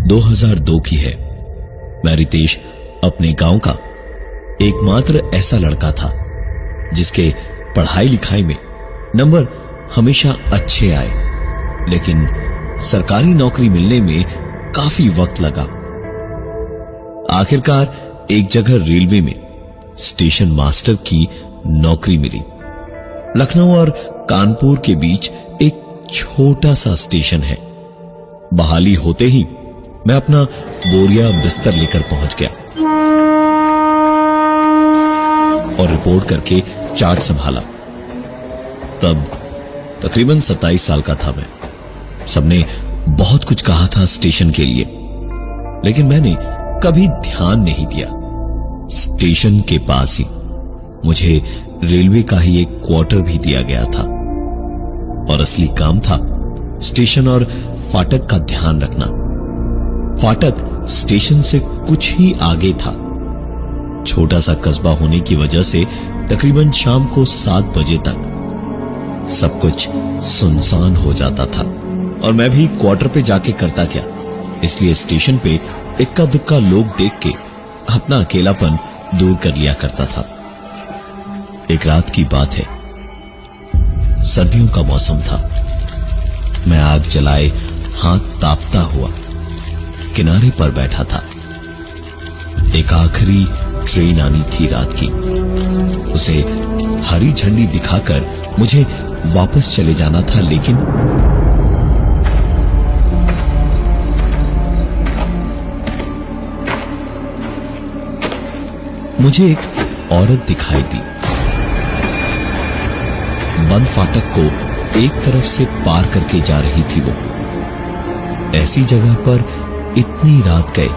2002 की है। मैं रितेश अपने गांव का एकमात्र ऐसा लड़का था जिसके पढ़ाई लिखाई में नंबर हमेशा अच्छे आए, लेकिन सरकारी नौकरी मिलने में काफी वक्त लगा। आखिरकार एक जगह रेलवे में स्टेशन मास्टर की नौकरी मिली। लखनऊ और कानपुर के बीच एक छोटा सा स्टेशन है। बहाली होते ही मैं अपना बोरिया बिस्तर लेकर पहुंच गया और रिपोर्ट करके चार्ट संभाला। तब तकरीबन 27 साल का था मैं। सबने बहुत कुछ कहा था स्टेशन के लिए, लेकिन मैंने कभी ध्यान नहीं दिया। स्टेशन के पास ही मुझे रेलवे का ही एक क्वार्टर भी दिया गया था और असली काम था स्टेशन और फाटक का ध्यान रखना। फाटक स्टेशन से कुछ ही आगे था। छोटा सा कस्बा होने की वजह से तकरीबन शाम को 7 बजे तक सब कुछ सुनसान हो जाता था और मैं भी क्वार्टर पे जाके करता क्या, इसलिए स्टेशन पे इक्का दुक्का लोग देख के अपना अकेलापन दूर कर लिया करता था। एक रात की बात है, सर्दियों का मौसम था। मैं आग जलाए हाथ तापता हुआ किनारे पर बैठा था। एक आखिरी ट्रेन आनी थी रात की। उसे हरी झंडी दिखाकर मुझे वापस चले जाना था, लेकिन मुझे एक औरत दिखाई दी। बंद फाटक को एक तरफ से पार करके जा रही थी वो। ऐसी जगह पर इतनी रात गए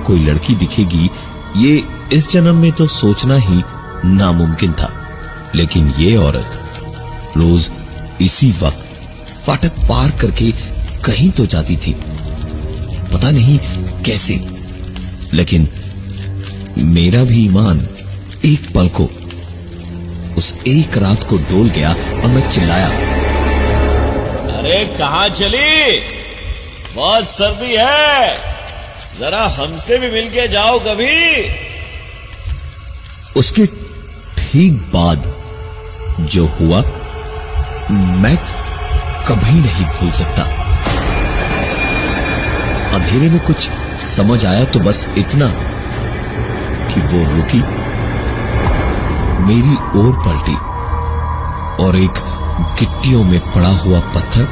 कोई लड़की दिखेगी, ये इस जन्म में तो सोचना ही नामुमकिन था। लेकिन ये औरत रोज इसी वक्त फाटक पार करके कहीं तो जाती थी, पता नहीं कैसे। लेकिन मेरा भी ईमान एक पल को उस एक रात को डोल गया और मैं चिल्लाया, अरे कहां चली? बहुत सर्दी है, जरा हमसे भी मिलके जाओ कभी। उसके ठीक बाद जो हुआ मैं कभी नहीं भूल सकता। अंधेरे में कुछ समझ आया तो बस इतना कि वो रुकी, मेरी ओर पलटी और एक गिट्टियों में पड़ा हुआ पत्थर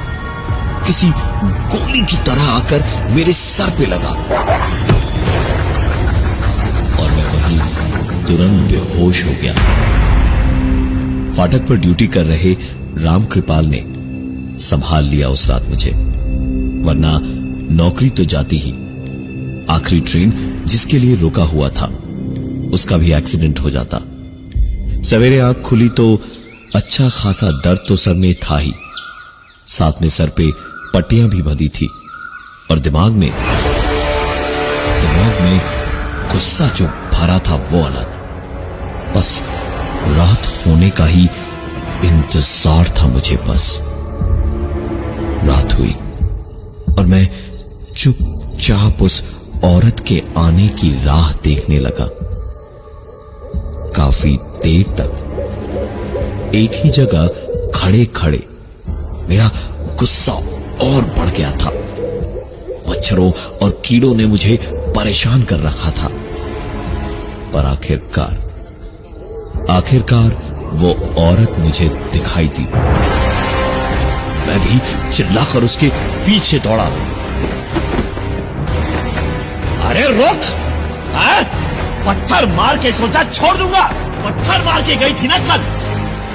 किसी गोली की तरह आकर मेरे सर पे लगा और मैं वहीं तुरंत बेहोश हो गया। फाटक पर ड्यूटी कर रहे राम कृपाल ने संभाल लिया उस रात मुझे, वरना नौकरी तो जाती ही। आखिरी ट्रेन जिसके लिए रुका हुआ था उसका भी एक्सीडेंट हो जाता। सवेरे आंख खुली तो अच्छा खासा दर्द तो सर में था ही, साथ में सर पे पट्टियां भी बंधी थी और दिमाग में गुस्सा जो भरा था वो अलग। बस रात होने का ही इंतजार था मुझे। बस रात हुई और मैं चुपचाप उस औरत के आने की राह देखने लगा। काफी देर तक एक ही जगह खड़े खड़े मेरा गुस्सा और बढ़ गया था। मच्छरों और कीड़ों ने मुझे परेशान कर रखा था, पर आखिरकार वो औरत मुझे दिखाई दी। मैं भी चिल्लाकर उसके पीछे दौड़ा। अरे रुक! पत्थर मार के सोचा छोड़ दूंगा। पत्थर मार के गई थी ना कल,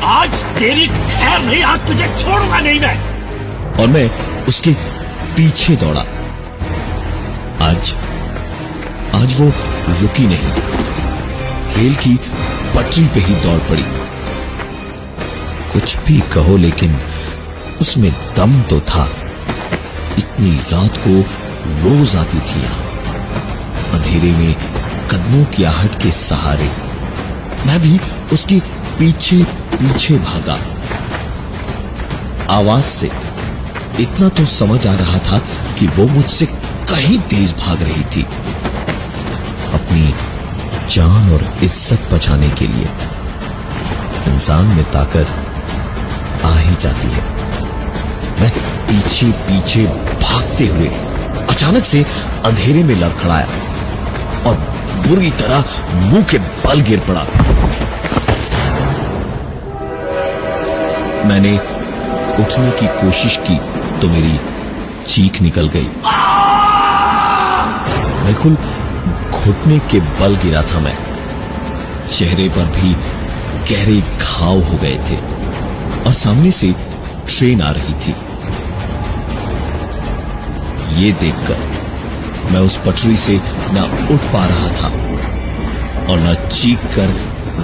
आज तेरी खैर नहीं, आज तुझे छोड़ूंगा नहीं मैं। और मैं उसके पीछे दौड़ा। आज वो रुकी नहीं, रेल की पटरी पे ही दौड़ पड़ी। कुछ भी कहो लेकिन उसमें दम तो था। इतनी रात को रोज आती थी यहां, अंधेरे में कदमों की आहट के सहारे। मैं भी उसके पीछे पीछे भागा। आवाज से इतना तो समझ आ रहा था कि वो मुझसे कहीं तेज भाग रही थी। अपनी जान और इज्जत बचाने के लिए इंसान में ताकत आ ही जाती है। मैं पीछे पीछे भागते हुए अचानक से अंधेरे में लड़खड़ाया और बुरी तरह मुंह के बल गिर पड़ा। मैंने उठने की कोशिश की तो मेरी चीख निकल गई। बिल्कुल घुटने के बल गिरा था मैं। चेहरे पर भी गहरे घाव हो गए थे और सामने से ट्रेन आ रही थी। ये देखकर मैं उस पटरी से न उठ पा रहा था और न चीख कर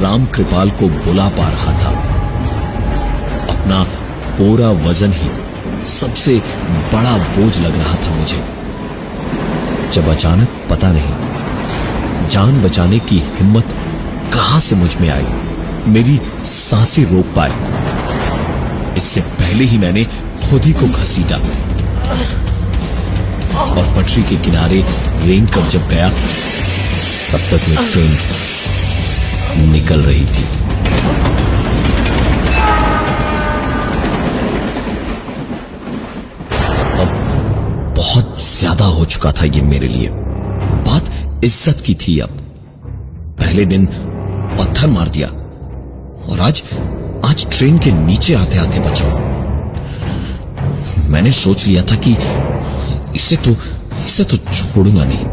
राम कृपाल को बुला पा रहा था। अपना पूरा वजन ही सबसे बड़ा बोझ लग रहा था मुझे, जब अचानक पता नहीं जान बचाने की हिम्मत कहां से मुझ में आई। मेरी सांसें रोक पाई इससे पहले ही मैंने खुद ही को घसीटा और पटरी के किनारे रेंग कर जब गया तब तक वो ट्रेन निकल रही थी। अब बहुत ज्यादा हो चुका था ये मेरे लिए। बात इज्जत की थी। अब पहले दिन पत्थर मार दिया और आज ट्रेन के नीचे आते आते बचा। मैंने सोच लिया था कि इसे तो छोड़ूंगा नहीं।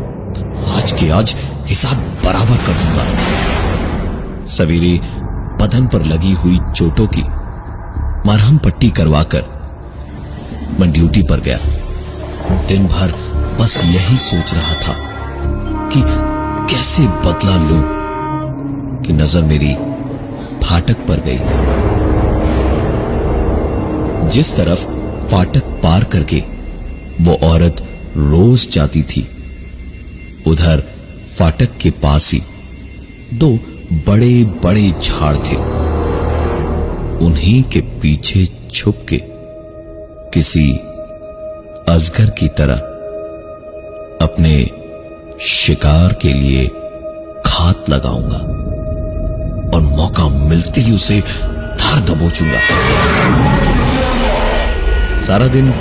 आज के आज हिसाब बराबर कर दूंगा। सवेरे बदन पर लगी हुई चोटों की मरहम पट्टी करवाकर मैं ड्यूटी पर गया। दिन भर बस यही सोच रहा था कि कैसे बदला लूं कि नजर मेरी फाटक पर गई। जिस तरफ फाटक पार करके वो औरत रोज जाती थी, उधर फाटक के पास ही दो बड़े बड़े झाड़ थे। उन्हीं के पीछे छुप के किसी अजगर की तरह अपने शिकार के लिए घात लगाऊंगा और मौका मिलते ही उसे धार दबोचूंगा। सारा दिन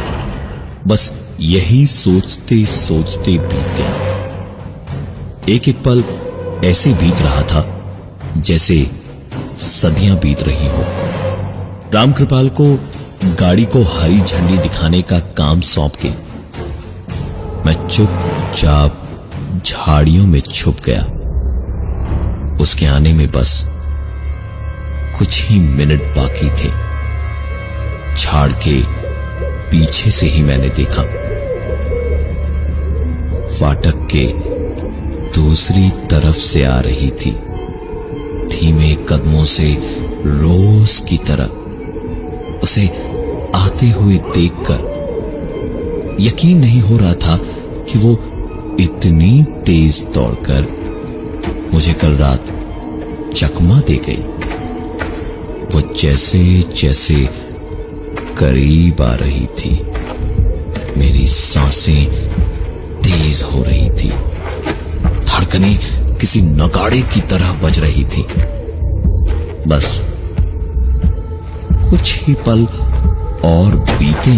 बस यही सोचते सोचते बीत गया। एक एक पल ऐसे बीत रहा था जैसे सदियां बीत रही हो। रामकृपाल को गाड़ी को हरी झंडी दिखाने का काम सौंप के मैं चुपचाप झाड़ियों में छुप गया। उसके आने में बस कुछ ही मिनट बाकी थे। झाड़ के पीछे से ही मैंने देखा फाटक के दूसरी तरफ से आ रही थी। धीमे कदमों से रोज की तरह उसे आते हुए देखकर यकीन नहीं हो रहा था कि वो इतनी तेज दौड़कर मुझे कल रात चकमा दे गई। वो जैसे जैसे करीब आ रही थी, मेरी सांसें तेज हो रही थी। धड़कनें किसी नगाड़े की तरह बज रही थी। बस कुछ ही पल और बीते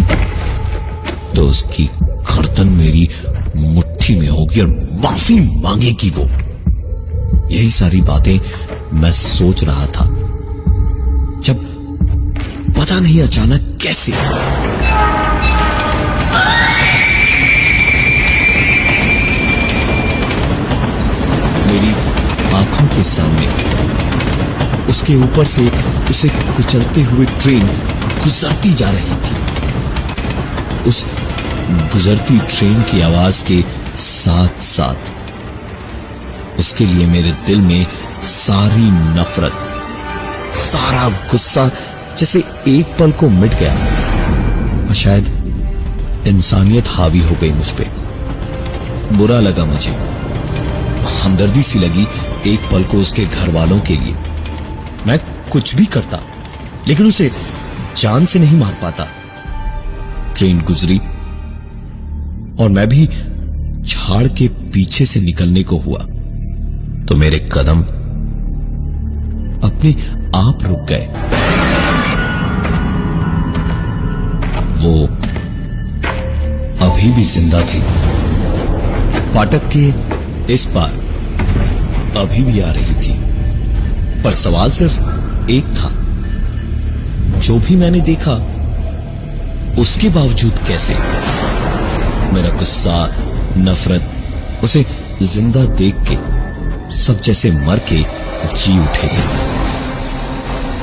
तो उसकी गर्दन मेरी मुट्ठी में होगी और माफी मांगेगी वो। यही सारी बातें मैं सोच रहा था जब पता नहीं अचानक कैसे मेरी आंखों के सामने उसके ऊपर से उसे कुचलते हुए ट्रेन गुजरती जा रही थी। उस गुजरती ट्रेन की आवाज के साथ साथ उसके लिए मेरे दिल में सारी नफरत, सारा गुस्सा जैसे एक पल को मिट गया और शायद इंसानियत हावी हो गई मुझ पे। बुरा लगा मुझे, हमदर्दी सी लगी एक पल को उसके घर वालों के लिए। मैं कुछ भी करता लेकिन उसे जान से नहीं मार पाता। ट्रेन गुजरी और मैं भी झाड़ के पीछे से निकलने को हुआ तो मेरे कदम अपने आप रुक गए। वो अभी भी जिंदा थी। फाटक के इस पार अभी भी आ रही थी, पर सवाल सिर्फ एक था, जो भी मैंने देखा उसके बावजूद कैसे? मेरा गुस्सा, नफरत उसे जिंदा देख के सब जैसे मर के जी उठे थे।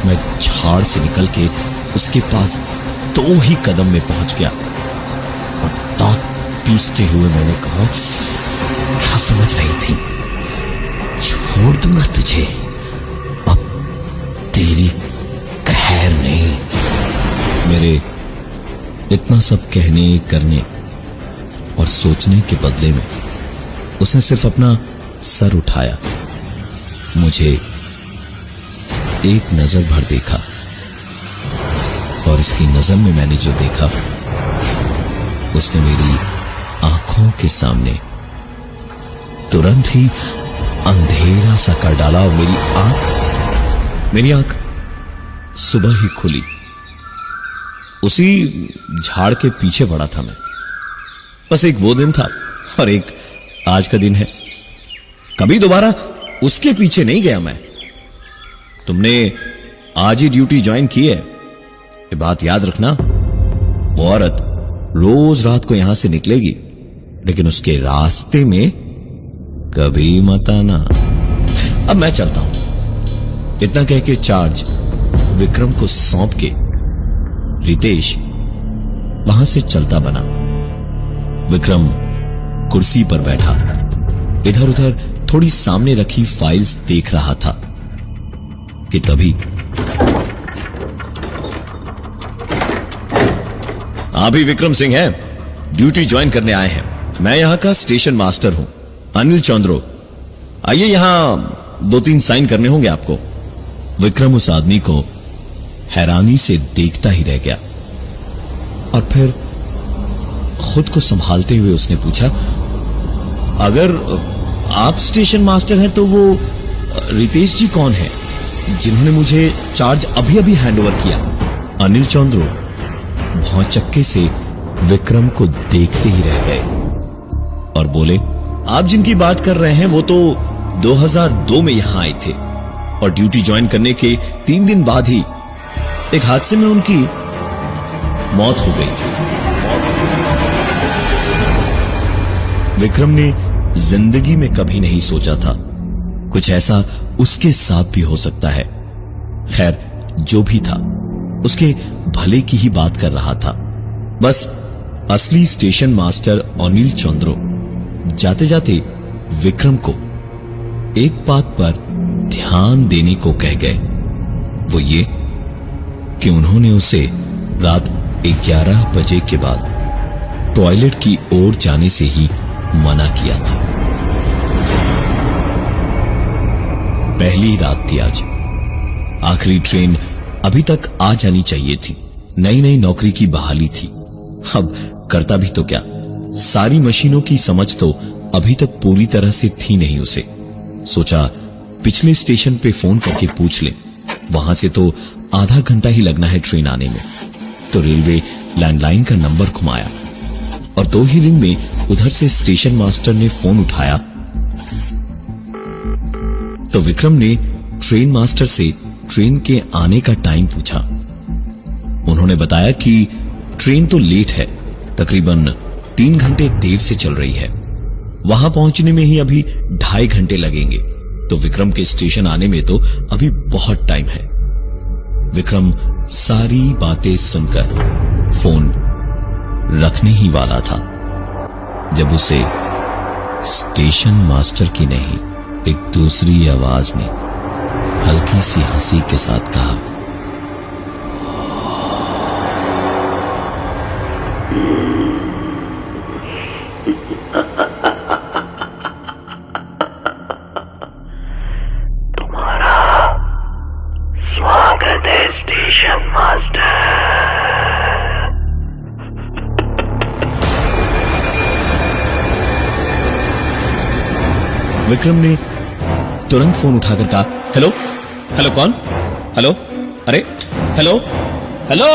मैं झाड़ से निकल के उसके पास 2 ही कदम में पहुंच गया और दांत पीसते हुए मैंने कहा, क्या समझ रही थी? छोड़ दूंगा तुझे, अब तेरी खैर नहीं। मेरे इतना सब कहने, करने और सोचने के बदले में उसने सिर्फ अपना सर उठाया, मुझे एक नजर भर देखा और उसकी नजर में मैंने जो देखा उसने मेरी आंखों के सामने तुरंत ही अंधेरा सा कर डाला और मेरी आंख सुबह ही खुली। उसी झाड़ के पीछे पड़ा था मैं। बस एक वो दिन था और एक आज का दिन है। कभी दोबारा उसके पीछे नहीं गया मैं। तुमने आज ही ड्यूटी ज्वाइन की है, ये बात याद रखना। वो औरत रोज रात को यहां से निकलेगी, लेकिन उसके रास्ते में कभी मत आना। अब मैं चलता हूं। इतना कह के चार्ज विक्रम को सौंप के रितेश वहां से चलता बना। विक्रम कुर्सी पर बैठा इधर उधर थोड़ी सामने रखी फाइल्स देख रहा था कि तभी आप ही विक्रम सिंह हैं? ड्यूटी ज्वाइन करने आए हैं। मैं यहां का स्टेशन मास्टर हूं, अनिल चंद्रो। आइए, यहां 2-3 साइन करने होंगे आपको। विक्रम उस आदमी को हैरानी से देखता ही रह गया और फिर खुद को संभालते हुए उसने पूछा, अगर आप स्टेशन मास्टर हैं तो वो रितेश जी कौन है जिन्होंने मुझे चार्ज अभी अभी हैंडओवर किया? अनिल चंद्रो भौचक्के से विक्रम को देखते ही रह गए और बोले, आप जिनकी बात कर रहे हैं वो तो 2002 में यहां आए थे और ड्यूटी ज्वाइन करने के 3 दिन बाद ही एक हादसे में उनकी मौत हो गई थी। विक्रम ने जिंदगी में कभी नहीं सोचा था कुछ ऐसा उसके साथ भी हो सकता है। खैर, जो भी था उसके भले की ही बात कर रहा था। बस असली स्टेशन मास्टर अनिल चंद्रो जाते जाते विक्रम को एक बात पर ध्यान देने को कह गए। वो ये कि उन्होंने उसे रात 11 बजे के बाद टॉयलेट की ओर जाने से ही मना किया था। पहली रात थी आज। आखिरी ट्रेन अभी तक आ जानी चाहिए थी। नई नई नौकरी की बहाली थी। अब करता भी तो क्या? सारी मशीनों की समझ तो अभी तक पूरी तरह से थी नहीं उसे। सोचा पिछले स्टेशन पे फोन करके पूछ ले, वहां से तो आधा घंटा ही लगना है ट्रेन आने में। तो रेलवे लैंडलाइन का नंबर घुमाया और 2 ही रिंग में उधर से स्टेशन मास्टर ने फोन उठाया तो विक्रम ने ट्रेन मास्टर से ट्रेन के आने का टाइम पूछा। उन्होंने बताया कि ट्रेन तो लेट है, तकरीबन 3 घंटे देर से चल रही है। वहां पहुंचने में ही अभी 2.5 घंटे लगेंगे। तो विक्रम के स्टेशन आने में तो अभी बहुत टाइम है। विक्रम सारी बातें सुनकर फोन रखने ही वाला था जब उसे स्टेशन मास्टर की नहीं, एक दूसरी आवाज ने हल्की सी हंसी के साथ कहा, तुम्हारा स्वागत है स्टेशन मास्टर। विक्रम ने तुरंत फोन उठाकर कहा, हेलो हेलो कौन, हेलो, अरे हेलो हेलो।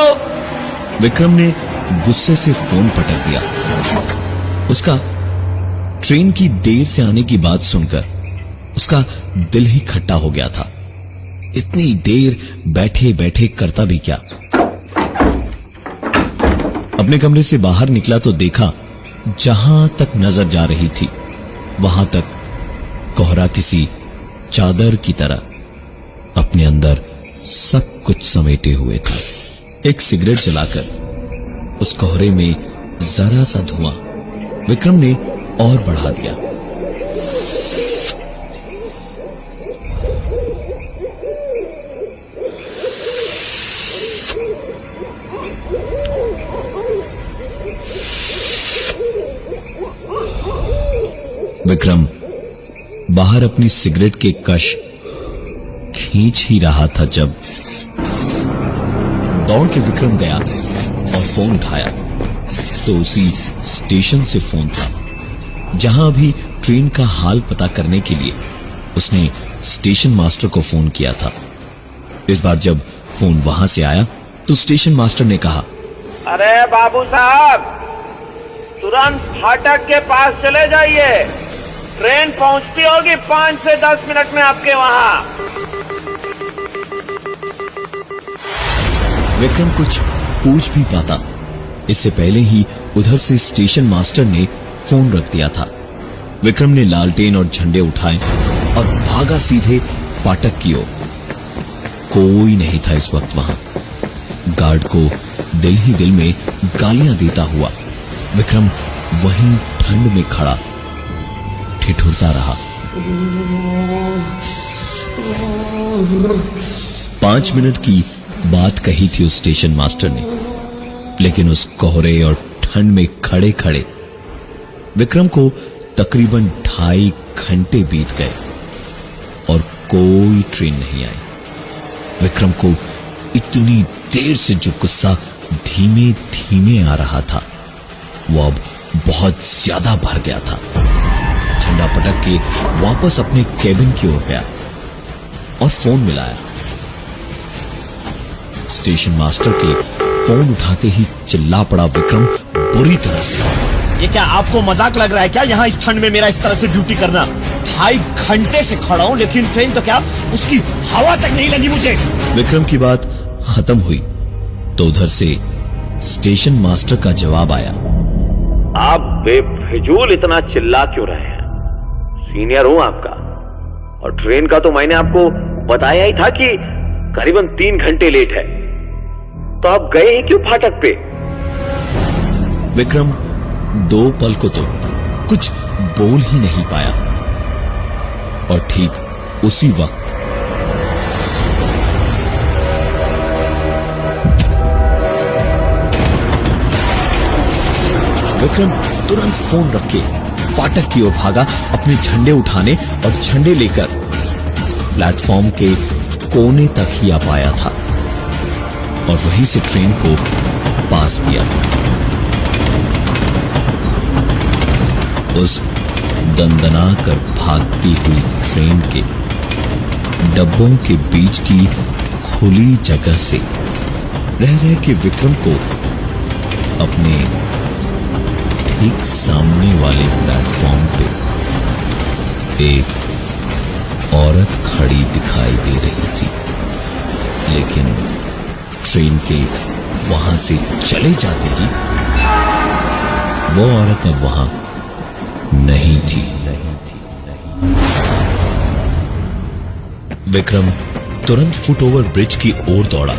विक्रम ने गुस्से से फोन पटक दिया। उसका ट्रेन की देर से आने की बात सुनकर उसका दिल ही खट्टा हो गया था। इतनी देर बैठे बैठे करता भी क्या। अपने कमरे से बाहर निकला तो देखा जहां तक नजर जा रही थी वहां तक कोहरा किसी चादर की तरह अपने अंदर सब कुछ समेटे हुए था। एक सिगरेट जलाकर उस कोहरे में जरा सा धुआं विक्रम ने और बढ़ा दिया। विक्रम बाहर अपनी सिगरेट के कश खींच ही रहा था जब दौड़ के विक्रम गया और फोन उठाया तो उसी स्टेशन से फोन था जहां अभी ट्रेन का हाल पता करने के लिए उसने स्टेशन मास्टर को फोन किया था। इस बार जब फोन वहां से आया तो स्टेशन मास्टर ने कहा, अरे बाबू साहब, तुरंत फाटक के पास चले जाइए, ट्रेन पहुंचती होगी 5 से 10 मिनट में आपके वहां। विक्रम कुछ पूछ भी पाता इससे पहले ही उधर से स्टेशन मास्टर ने फोन रख दिया था। विक्रम ने लालटेन और झंडे उठाए और भागा सीधे फाटक की ओर। कोई नहीं था इस वक्त वहां। गार्ड को दिल ही दिल में गालियां देता हुआ विक्रम वहीं ठंड में खड़ा ठिठुरता रहा। 5 मिनट की बात कही थी उस स्टेशन मास्टर ने, लेकिन उस कोहरे और ठंड में खड़े खड़े विक्रम को तकरीबन 2.5 घंटे बीत गए और कोई ट्रेन नहीं आई। विक्रम को इतनी देर से जो गुस्सा धीमे धीमे आ रहा था वो अब बहुत ज्यादा भर गया था। झंडा पटक के वापस अपने केबिन की ओर गया और फोन मिलाया। स्टेशन मास्टर के फोन उठाते ही चिल्ला पड़ा विक्रम बुरी तरह से। ये क्या आपको मजाक लग रहा है क्या, यहाँ इस ठंड में मेरा इस तरह से ड्यूटी करना? 2.5 घंटे से खड़ा हूं लेकिन ट्रेन तो क्या उसकी हवा तक नहीं लगी मुझे। विक्रम की बात खत्म हुई तो उधर से स्टेशन मास्टर का जवाब आया, आप बेफिजूल इतना चिल्ला क्यों रहे हैं? सीनियर हूं आपका और ट्रेन का तो मैंने आपको बताया ही था कि करीबन 3 घंटे लेट है, तो आप गए ही क्यों फाटक पे? विक्रम 2 पल को तो कुछ बोल ही नहीं पाया और ठीक उसी वक्त विक्रम तुरंत फोन रख के फाटक की ओर भागा, अपने झंडे उठाने और झंडे लेकर प्लेटफॉर्म के कोने तक ही आ पाया था और वहीं से ट्रेन को पास दिया। उस दंदना कर भागती हुई ट्रेन के डब्बों के बीच की खुली जगह से रह रह के विक्रम को अपने ठीक सामने वाले प्लेटफॉर्म पे एक औरत खड़ी दिखाई दे रही थी, लेकिन ट्रेन के वहां से चले जाते ही वो औरत अब वहां नहीं थी। विक्रम तुरंत फुट ओवर ब्रिज की ओर दौड़ा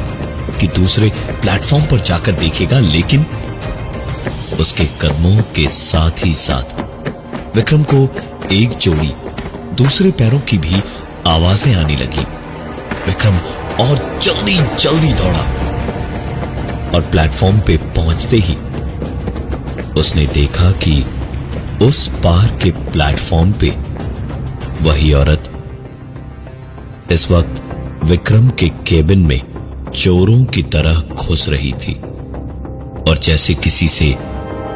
कि दूसरे प्लेटफॉर्म पर जाकर देखेगा, लेकिन उसके कदमों के साथ ही साथ विक्रम को एक जोड़ी दूसरे पैरों की भी आवाजें आने लगी। विक्रम और जल्दी जल्दी दौड़ा और प्लेटफॉर्म पे पहुंचते ही उसने देखा कि उस पार के प्लेटफॉर्म पे वही औरत इस वक्त विक्रम के केबिन में चोरों की तरह घुस रही थी और जैसे किसी से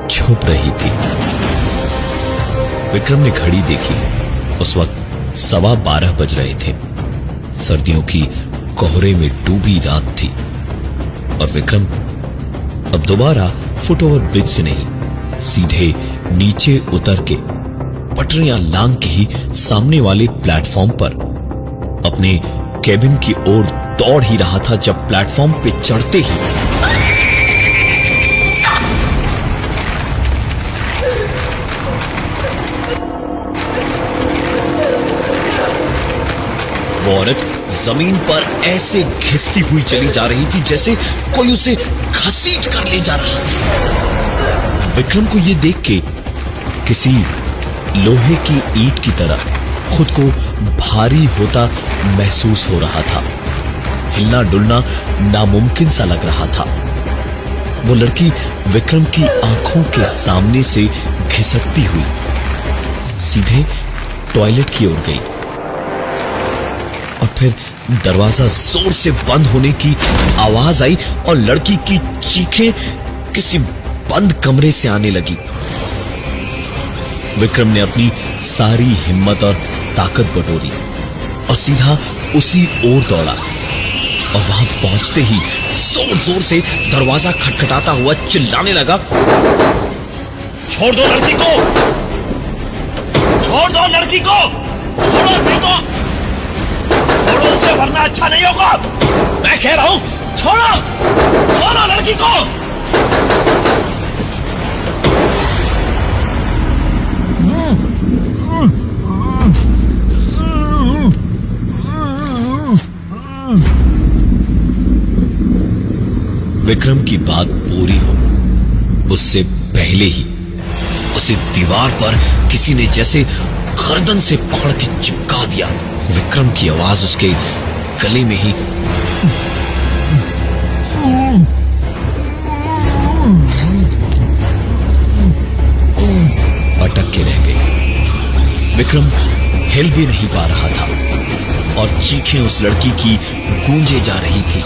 छुप रही थी। विक्रम ने घड़ी देखी उस वक्त 12:15 बज रहे थे। सर्दियों की कोहरे में डूबी रात थी और विक्रम अब दोबारा फुटओवर ब्रिज से नहीं, सीधे नीचे उतर के पटरियां लांग के ही सामने वाले प्लेटफॉर्म पर अपने केबिन की ओर दौड़ ही रहा था, जब प्लेटफॉर्म पे चढ़ते ही वो औरत जमीन पर ऐसे घिसती हुई चली जा रही थी जैसे कोई उसे घसीट कर ले जा रहा है। विक्रम को यह देख के किसी लोहे की ईंट की तरह खुद को भारी होता महसूस हो रहा था। हिलना डुलना नामुमकिन सा लग रहा था। वो लड़की विक्रम की आंखों के सामने से घिसकती हुई सीधे टॉयलेट की ओर गई और फिर दरवाजा जोर से बंद होने की आवाज आई और लड़की की चीखें किसी बंद कमरे से आने लगी। विक्रम ने अपनी सारी हिम्मत और ताकत बटोरी और सीधा उसी ओर दौड़ा और वहां पहुंचते ही जोर जोर से दरवाजा खटखटाता हुआ चिल्लाने लगा, छोड़ दो लड़की को, छोड़ दो लड़की को, छोड़ो नहीं तो छोड़ो उसे, वरना अच्छा नहीं होगा। मैं कह रहा हूं छोड़ो, छोड़ो लड़की को। विक्रम की बात पूरी हो उससे पहले ही उसे दीवार पर किसी ने जैसे गर्दन से पकड़ के चिपका दिया। विक्रम की आवाज उसके गले में ही अटक के रह गई। विक्रम हिल भी नहीं पा रहा था और चीखें उस लड़की की गूंजे जा रही थी।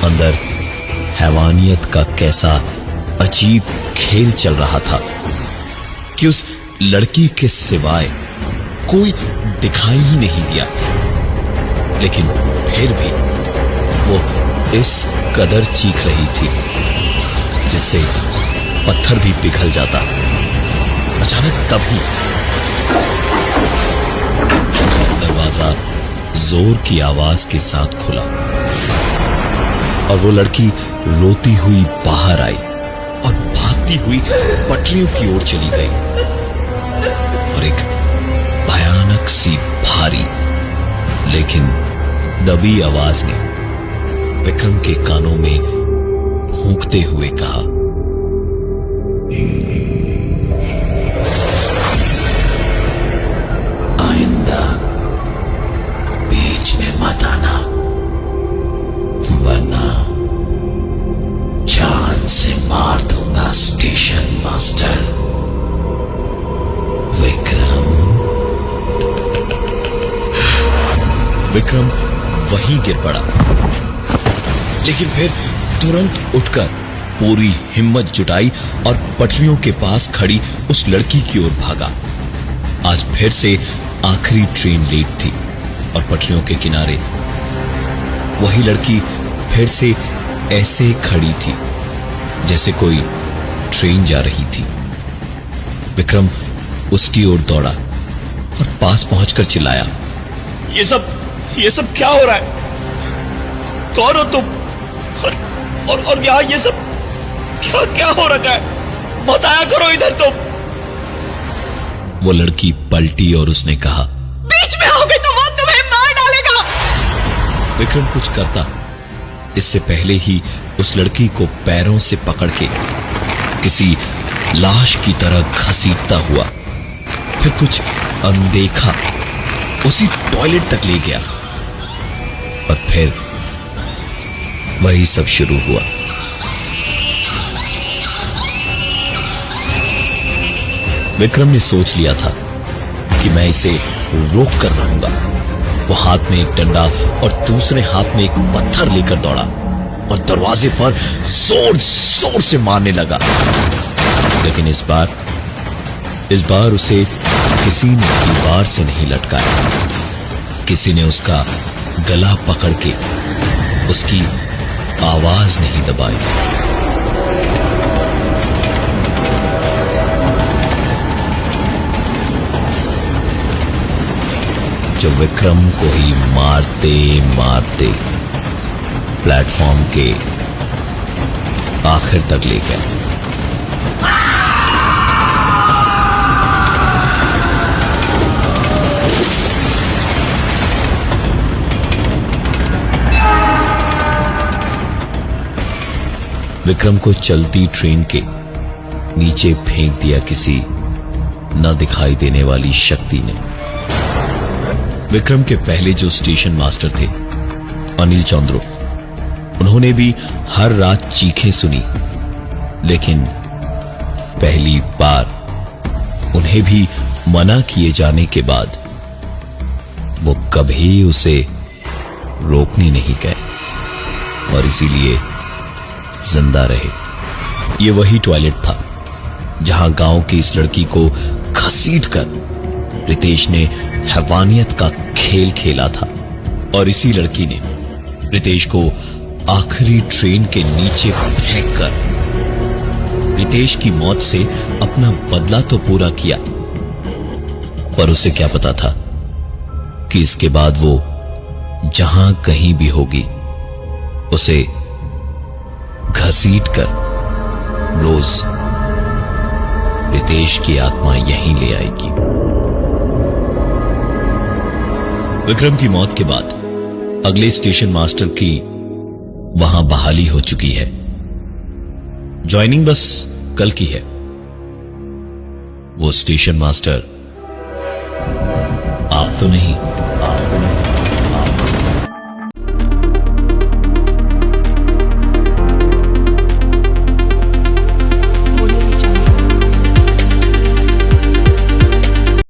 अंदर हैवानियत का कैसा अजीब खेल चल रहा था कि उस लड़की के सिवाय कोई दिखाई ही नहीं दिया, लेकिन फिर भी वो इस कदर चीख रही थी जिससे पत्थर भी पिघल जाता। अचानक तभी दरवाजा जोर की आवाज के साथ खुला और वो लड़की रोती हुई बाहर आई और भागती हुई पटरियों की ओर चली गई और एक भयानक सी भारी लेकिन दबी आवाज ने विक्रम के कानों में भूंकते हुए कहा, आइंदा बीच में मत आना, वरना जान से मार दूंगा स्टेशन मास्टर विक्रम। विक्रम वहीं गिर पड़ा, लेकिन फिर तुरंत उठकर पूरी हिम्मत जुटाई और पटरियों के पास खड़ी उस लड़की की ओर भागा। आज फिर से आखिरी ट्रेन लेट थी और पटरियों के किनारे वही लड़की फिर से ऐसे खड़ी थी जैसे कोई ट्रेन जा रही थी। विक्रम उसकी ओर दौड़ा और पास पहुंचकर चिल्लाया, ये सब क्या हो रहा है? कौन हो तुम? और यहाँ ये सब क्या हो रखा है? बताया करो इधर तुम। वो लड़की पलटी और उसने कहा, बीच में आओगे तो वो तुम्हें मार डालेगा। विक्रम कुछ करता इससे पहले ही उस लड़की को पैरों से पकड़ के किसी लाश की तरह घसीटता हुआ फिर कुछ अनदेखा उसी टॉयलेट तक ले गया और फिर वही सब शुरू हुआ। विक्रम ने सोच लिया था कि मैं इसे रोक कर रहूंगा। वो हाथ में एक डंडा और दूसरे हाथ में एक पत्थर लेकर दौड़ा और दरवाजे पर जोर जोर से मारने लगा, लेकिन इस बार उसे किसी ने दीवार से नहीं लटकाया, किसी ने उसका गला पकड़ के उसकी आवाज नहीं दबाई। जो विक्रम को ही मारते मारते प्लेटफॉर्म के आखिर तक ले गया। विक्रम को चलती ट्रेन के नीचे फेंक दिया किसी न दिखाई देने वाली शक्ति ने। विक्रम के पहले जो स्टेशन मास्टर थे, अनिल चंद्रो, उन्होंने भी हर रात चीखें सुनी, लेकिन पहली बार उन्हें भी मना किए जाने के बाद वो कभी उसे रोकने नहीं गए और इसीलिए जिंदा रहे। ये वही टॉयलेट था जहां गांव की इस लड़की को घसीटकर रितेश ने हैवानियत का खेल खेला था और इसी लड़की ने रितेश को आखिरी ट्रेन के नीचे फेंककर रितेश की मौत से अपना बदला तो पूरा किया, पर उसे क्या पता था कि इसके बाद वो जहां कहीं भी होगी उसे घसीट कर रोज रितेश की आत्मा यहीं ले आएगी। विक्रम की मौत के बाद अगले स्टेशन मास्टर की वहां बहाली हो चुकी है। ज्वाइनिंग बस कल की है। वो स्टेशन मास्टर आप तो नहीं।